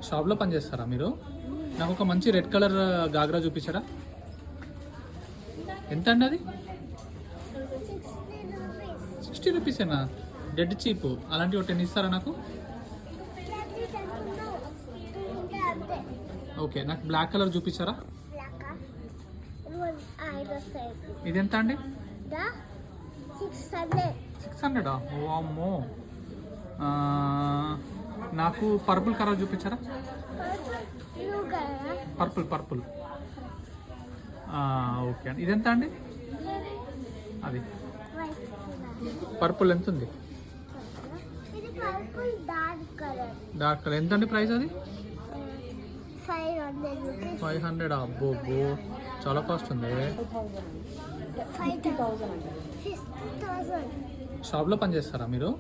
షాప్లో పనిచేస్తారా మీరు? నాకు ఒక మంచి రెడ్ కలర్ గాగ్రా చూపించారా? ఎంత అండి అది? 60 రూపీసేనా? Dead cheap. అలాంటివి ఒక 10 ఇస్తారా నాకు? ఓకే, నాకు బ్లాక్ కలర్ చూపించారా? ఇది ఎంత అండి? 600. ఓ అమ్మో. నాకు పర్పుల్ కలర్ చూపించారా? పర్పుల్. ఓకే అండి. ఇది ఎంత అండి? అది పర్పుల్ ఎంత ఉంది? డార్క్ కలర్ ఎంత అండి ప్రైస్ అది? 500. అబ్బో చాలా కాస్ట్ ఉంది. షాప్లో పనిచేస్తారా మీరు?